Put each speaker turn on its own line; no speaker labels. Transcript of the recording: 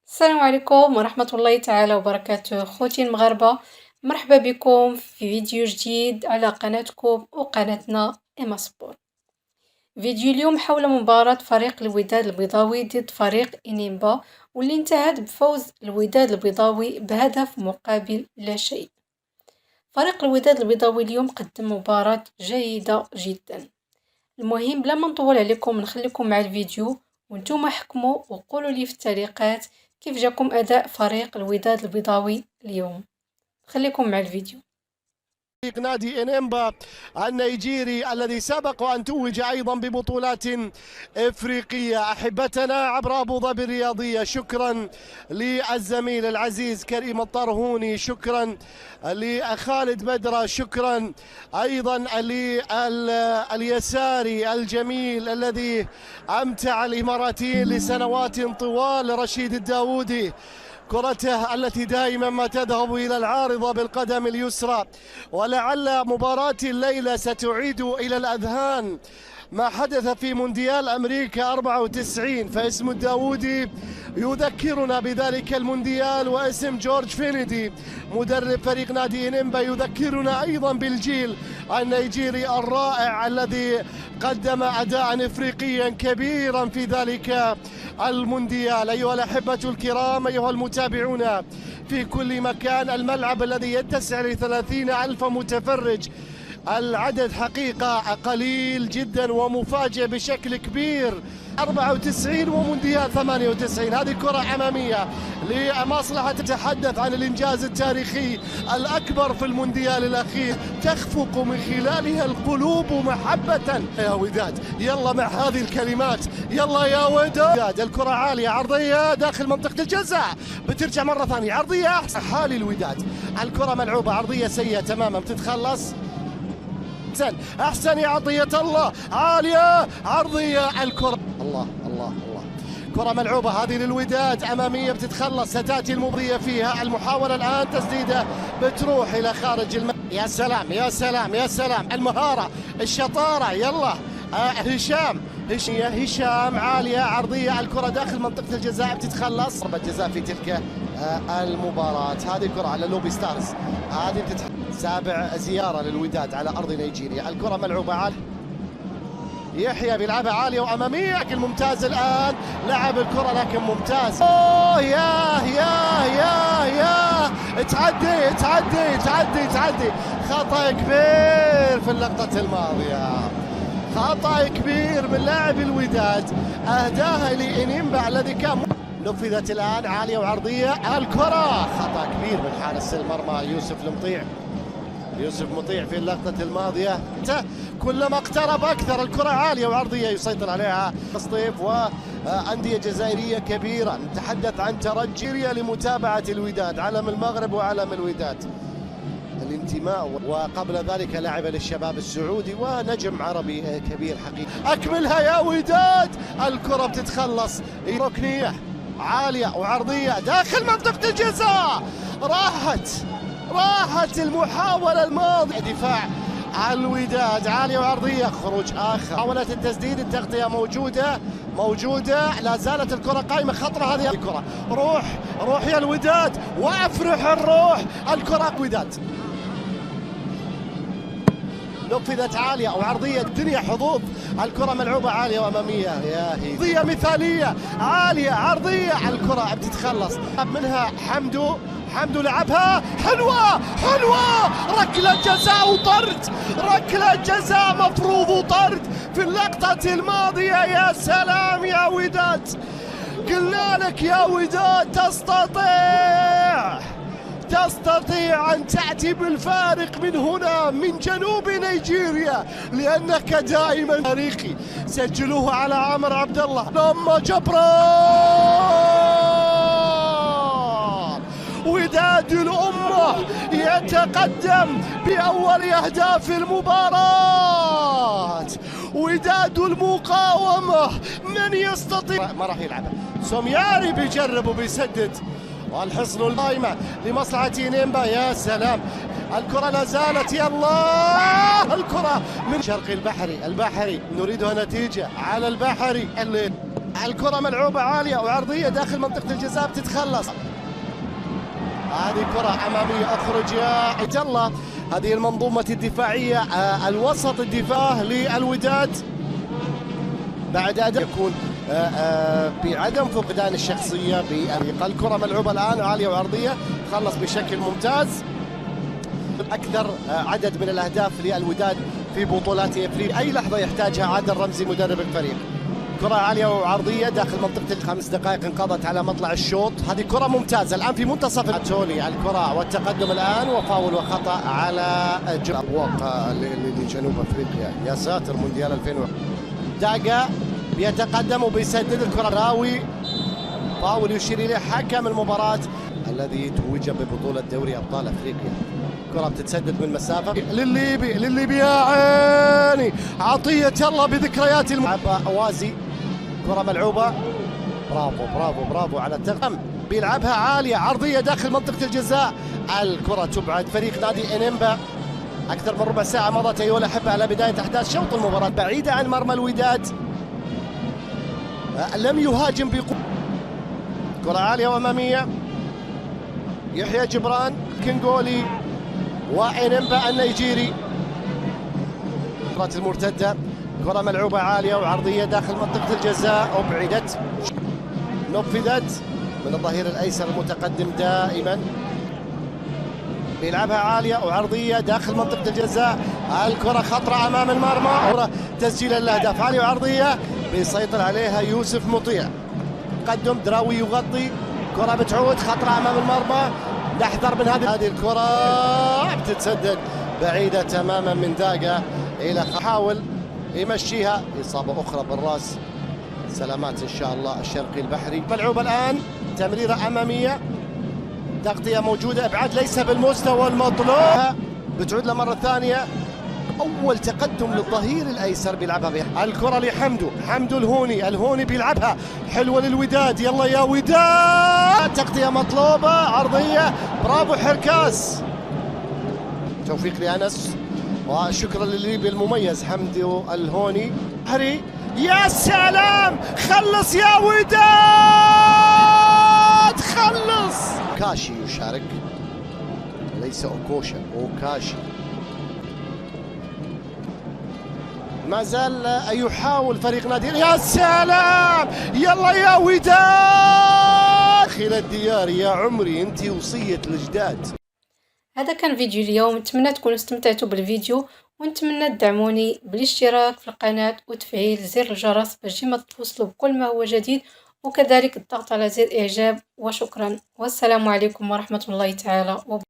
السلام عليكم ورحمة الله تعالى وبركاته خوتي المغاربة. مرحبا بكم في فيديو جديد على قناتكم وقناتنا إما سبور. فيديو اليوم حول مباراة فريق الوداد البيضاوي ضد فريق إنيمبا، واللي انتهت بفوز الوداد البيضاوي بهدف مقابل لا شيء. فريق الوداد البيضاوي اليوم قدم مباراة جيدة جدا. المهم بلا ما نطول عليكم نخليكم مع الفيديو وانتم حكموا وقولوا لي في التعليقات كيف جاكم أداء فريق الوداد البيضاوي اليوم. خليكم مع الفيديو.
فريق نادي إنيمبا النيجيري الذي سبق أن توج أيضا ببطولات إفريقية. أحبتنا عبر أبو ظبي الرياضية، شكرا للزميل العزيز كريم الطرهوني، شكرا لخالد بدرة، شكرا أيضا لليساري الجميل الذي أمتع الإماراتيين لسنوات طوال، رشيد الداودي، كرته التي دائما ما تذهب إلى العارضة بالقدم اليسرى. ولعل مباراة الليلة ستعيد إلى الأذهان ما حدث في مونديال أمريكا 94، فاسم الداودي يذكرنا بذلك المونديال، واسم جورج فينيدي مدرب فريق نادي إنيمبا يذكرنا أيضا بالجيل النيجيري الرائع الذي قدم أداء إفريقيا كبيرا في ذلك المونديال. أيها الأحبة الكرام، أيها المتابعون في كل مكان، الملعب الذي يتسع ل30,000 متفرج، العدد حقيقة قليل جدا ومفاجئ بشكل كبير. 94 ومونديال 98، هذه كرة أمامية لمصلحة، تتحدث عن الإنجاز التاريخي الأكبر في المونديال الأخير، تخفق من خلالها القلوب محبة. يا وداد يلا مع هذه الكلمات، يلا يا وداد. الكرة عالية عرضية داخل منطقة الجزاء، بترجع مرة ثانية عرضية حالي الوداد. الكرة ملعوبة عرضية سيئة تماما، بتتخلص أحسن يا عطية الله، عالية عرضية. الكرة الله الله الله، كرة ملعوبة هذه للوداد أمامية، بتتخلص، ستأتي المضية فيها. المحاولة الآن تسديدة بتروح إلى خارج يا سلام يا سلام يا سلام، المهارة الشطارة. يلا هشام عالية عرضية، الكرة داخل منطقة الجزاء، بتتخلص. ضربة جزاء في تلك المباراة. هذه الكرة على لوبي ستارز، هذه سابع زيارة للوداد على أرض نيجيريا. الكرة ملعوبة عالية، يحيى بيلعبها عالية وأمامية، لكن ممتاز الآن، لعب الكرة لكن ممتاز. أوه يا تعدي خطأ كبير في اللقطة الماضية، خطأ كبير من لاعب الوداد أهداها لإنيمبا الذي كان. نفذت الآن عالية وعرضية، الكرة خطأ كبير من حارس المرمى يوسف مطيع في اللقطة الماضية. كلما اقترب أكثر، الكرة عالية وعرضية يسيطر عليها الصيف وأندية جزائرية كبيرة. نتحدث عن ترجي لمتابعة الوداد، علم المغرب وعلم الوداد الانتماء، وقبل ذلك لعب للشباب السعودي ونجم عربي كبير حقيقي. أكملها يا وداد، الكرة بتتخلص، ركنية عالية وعرضية داخل منطقة الجزاء، راحت المحاولة الماضية. دفاع الوداد عالية وعرضية، خروج آخر، محاولة التسديد، التغطية موجودة، لا زالت الكرة قائمة، خطرة هذه الكرة. روح يا الوداد وافرح الروح. الكرة وداد نفذت عالية وعرضية، الدنيا حظوظ. الكرة ملعوبة عالية وأمامية، يا هي عرضية مثالية، عالية عرضية، الكرة بتتخلص منها. حمدو لعبها حلوة، ركلة جزاء وطرد، ركلة جزاء مفروض وطرد في اللقطة الماضية. يا سلام يا وداد، قلنا لك يا وداد تستطيع أن تأتي بالفارق من هنا، من جنوب نيجيريا، لأنك دائما تاريخي. سجلوه على عمر عبد الله لما جبران. وداد الأمة يتقدم بأول أهداف المباراة، وداد المقاومة. من يستطيع؟ ما راح يلعبها، سومياري بيجرب وبيسدد، والحصن القائمة لمصلحة إنيمبا. يا سلام، الكرة لا زالت، يلا الكرة من شرقي البحري، نريدها نتيجة على البحري. الكرة ملعوبة عالية وعرضية داخل منطقة الجزاء بتتخلص. هذه كرة أمامية، أخرج يا عبد الله. هذه المنظومة الدفاعية، الوسط الدفاع للوداد بعد أداء يكون بعدم فقدان الشخصية بالطريقة. الكرة ملعوبة الآن عالية وعرضية، خلص بشكل ممتاز. أكثر عدد من الأهداف للوداد في بطولات إفريقيا، أي لحظة يحتاجها عادل رمزي مدرب الفريق. كرة عالية وعرضية داخل منطقة 5 دقائق انقضت على مطلع الشوط. هذه كرة ممتازة الآن في منتصف تولي الكرة والتقدم الآن، وفاول وخطأ على أبواق لجنوب أفريقيا. يا ساتر، مونديال 2000. داقة بيتقدم وبيسدد الكرة. راوي فاول يشير إليه حكم المباراة الذي توج ببطولة دوري أبطال أفريقيا. كرة بتتسدد من مسافة للليبي يا عيني. عطية الله بذكريات أوازي. كرة ملعوبة، برافو برافو برافو على التقدم. بيلعبها عالية عرضية داخل منطقة الجزاء. الكرة تبعد. فريق نادي إنيمبا أكثر من ربع ساعة مضت أيها الأحبة على بداية أحداث شوط المباراة، بعيدة عن مرمى الوداد، لم يهاجم بقوة. كرة عالية وأمامية، يحيى جبران كنغولي وإنيمبا النيجيري. كرة المرتدة، كرة ملعوبة عالية وعرضية داخل منطقة الجزاء، أبعدت، نفذت من الظهير الأيسر المتقدم دائما. بيلعبها عالية وعرضية داخل منطقة الجزاء. الكرة خطرة أمام المرمى، تسجيل الأهداف. عالية وعرضية بيسيطر عليها يوسف مطيع. قدم دراوي يغطي، كرة بتعود خطرة أمام المرمى. نحذر من هذه الكرة، بتتسدد بعيدة تماما من داقة إلى حاول يمشيها. إصابة أخرى بالرأس، سلامات إن شاء الله. الشرقي البحري ملعوبة الآن، تمريرة أمامية، تغطية موجودة، إبعاد ليس بالمستوى المطلوب. بتعود لمرة ثانية. أول تقدم للظهير الأيسر بيلعبها بها. الكرة لحمدو، حمدو الهوني بيلعبها حلوة للوداد. يلا يا وداد، تغطية مطلوبة، عرضية، برافو حركاس. توفيق لأنس، وشكرا للليبي المميز حمدو الهوني. هري، يا سلام، خلص يا وداد، خلص. كاشي يشارك، ليس أوكوشا، أوكاشي. ما زال يحاول فريق نادي. يا سلام، يلا يا وداد، داخل الديار يا عمري، انت وصية الجداد.
هذا كان فيديو اليوم، نتمنى تكونوا استمتعتوا بالفيديو، ونتمنى تدعموني بالاشتراك في القناة وتفعيل زر الجرس باش ديما توصلوا بكل ما هو جديد، وكذلك الضغط على زر اعجاب. وشكرا، والسلام عليكم ورحمة الله تعالى وبركاته.